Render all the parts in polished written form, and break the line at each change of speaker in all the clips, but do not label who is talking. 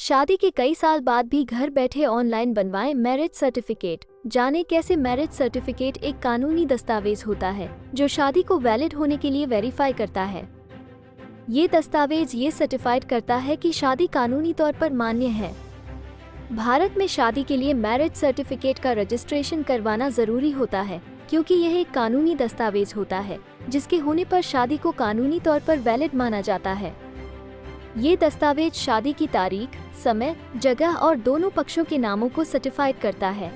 शादी के कई साल बाद भी घर बैठे ऑनलाइन बनवाएं मैरिज सर्टिफिकेट। जानें कैसे मैरिज सर्टिफिकेट एक कानूनी दस्तावेज होता है जो शादी को वैलिड होने के लिए वेरीफाई करता है। ये दस्तावेज ये सर्टिफाइड करता है कि शादी कानूनी तौर पर मान्य है। भारत में शादी के लिए मैरिज सर्टिफिकेट का रजिस्ट्रेशन करवाना जरूरी होता है क्योंकि यह एक कानूनी दस्तावेज होता है जिसके होने पर शादी को कानूनी तौर पर वैलिड माना जाता है। ये दस्तावेज शादी की तारीख, समय, जगह और दोनों पक्षों के नामों को सर्टिफाइड करता है।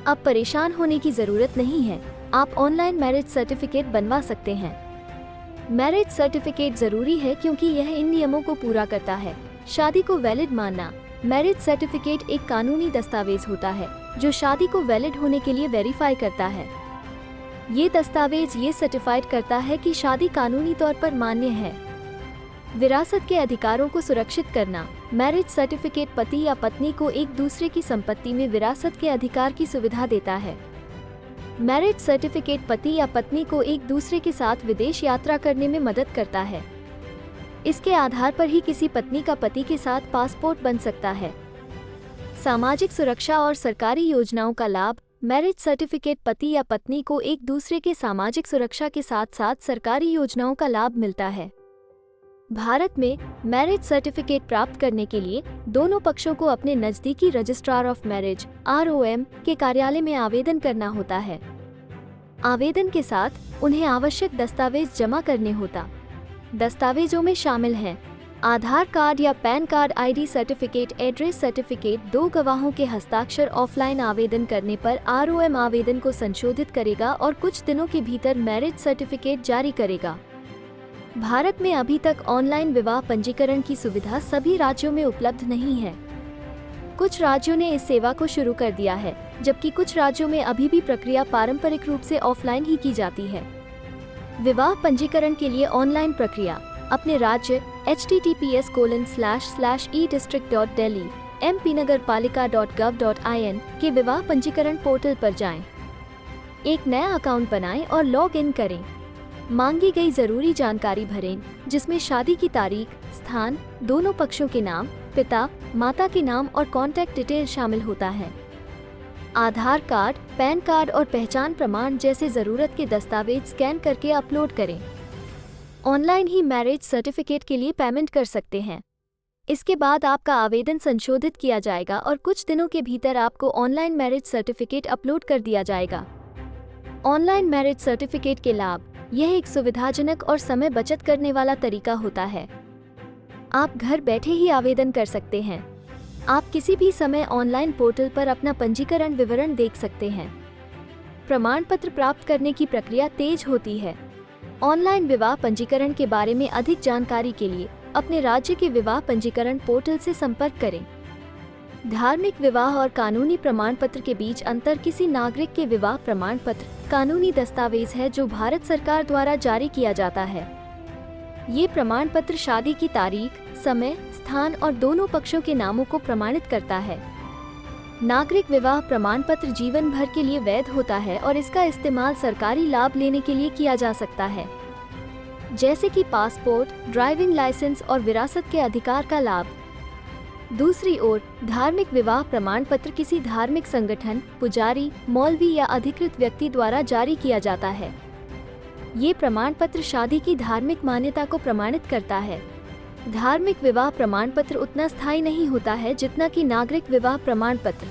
अब परेशान होने की जरूरत नहीं है, आप ऑनलाइन मैरिज सर्टिफिकेट बनवा सकते हैं। मैरिज सर्टिफिकेट जरूरी है क्योंकि यह इन नियमों को पूरा करता है। शादी को वैलिड मानना। मैरिज सर्टिफिकेट एक कानूनी दस्तावेज होता है जो शादी को वैलिड होने के लिए वेरीफाई करता है। ये दस्तावेज ये सर्टिफाइड करता है कि शादी कानूनी तौर पर मान्य है। विरासत के अधिकारों को सुरक्षित करना। मैरिज सर्टिफिकेट पति या पत्नी को एक दूसरे की संपत्ति में विरासत के अधिकार की सुविधा देता है। मैरिज सर्टिफिकेट पति या पत्नी को एक दूसरे के साथ विदेश यात्रा करने में मदद करता है। इसके आधार पर ही किसी पत्नी का पति के साथ पासपोर्ट बन सकता है। सामाजिक सुरक्षा और सरकारी योजनाओं का लाभ। मैरिज सर्टिफिकेट पति या पत्नी को एक दूसरे के सामाजिक सुरक्षा के साथ साथ सरकारी योजनाओं का लाभ मिलता है। भारत में मैरिज सर्टिफिकेट प्राप्त करने के लिए दोनों पक्षों को अपने नजदीकी रजिस्ट्रार ऑफ मैरिज (ROM) के कार्यालय में आवेदन करना होता है। आवेदन के साथ उन्हें आवश्यक दस्तावेज जमा करने होता। दस्तावेजों में शामिल हैं आधार कार्ड या pan card, ID certificate, address certificate. 2 गवाहों के हस्ताक्षर। ऑफलाइन आवेदन करने पर ROM आवेदन को संशोधित करेगा और कुछ दिनों के भीतर मैरिज सर्टिफिकेट जारी करेगा। भारत में अभी तक ऑनलाइन विवाह पंजीकरण की सुविधा सभी राज्यों में उपलब्ध नहीं है। कुछ राज्यों ने इस सेवा को शुरू कर दिया है, जबकि कुछ राज्यों में अभी भी प्रक्रिया पारंपरिक रूप से ऑफलाइन ही की जाती है। विवाह पंजीकरण के लिए ऑनलाइन प्रक्रिया। अपने राज्य https://edistrict.delhi mpnagarpalika.gov.in के विवाह पंजीकरण पोर्टल पर जाएं। एक नया अकाउंट बनाएं और लॉग इन करें। मांगी गई जरूरी जानकारी भरें, जिसमें शादी की तारीख, स्थान, दोनों पक्षों के नाम, पिता, माता के नाम और कॉन्टैक्ट डिटेल शामिल होता है। आधार कार्ड, पैन कार्ड और पहचान प्रमाण जैसे जरूरत के दस्तावेज स्कैन करके अपलोड करें। ऑनलाइन ही मैरिज सर्टिफिकेट के लिए पेमेंट कर सकते हैं। इसके बाद आपका आवेदन संशोधित किया जाएगा और कुछ दिनों के भीतर आपको ऑनलाइन मैरिज सर्टिफिकेट अपलोड कर दिया जाएगा। ऑनलाइन मैरिज सर्टिफिकेट के लाभ। यह एक सुविधाजनक और समय बचत करने वाला तरीका होता है। आप घर बैठे ही आवेदन कर सकते हैं। आप किसी भी समय ऑनलाइन पोर्टल पर अपना पंजीकरण विवरण देख सकते हैं। प्रमाण पत्र प्राप्त करने की प्रक्रिया तेज होती है। ऑनलाइन विवाह पंजीकरण के बारे में अधिक जानकारी के लिए अपने राज्य के विवाह पंजीकरण पोर्टल से संपर्क करें। धार्मिक विवाह और कानूनी प्रमाण पत्र के बीच अंतर। किसी नागरिक के विवाह प्रमाण पत्र कानूनी दस्तावेज है जो भारत सरकार द्वारा जारी किया जाता है। ये प्रमाण पत्र शादी की तारीख, समय, स्थान और दोनों पक्षों के नामों को प्रमाणित करता है। नागरिक विवाह प्रमाण पत्र जीवन भर के लिए वैध होता है और इसका इस्तेमाल सरकारी लाभ लेने के लिए किया जा सकता है, जैसे कि पासपोर्ट, ड्राइविंग लाइसेंस और विरासत के अधिकार का लाभ। दूसरी ओर, धार्मिक विवाह प्रमाण पत्र किसी धार्मिक संगठन, पुजारी, मौलवी या अधिकृत व्यक्ति द्वारा जारी किया जाता है। ये प्रमाण पत्र शादी की धार्मिक मान्यता को प्रमाणित करता है। धार्मिक विवाह प्रमाण पत्र उतना स्थायी नहीं होता है जितना कि नागरिक विवाह प्रमाण पत्र।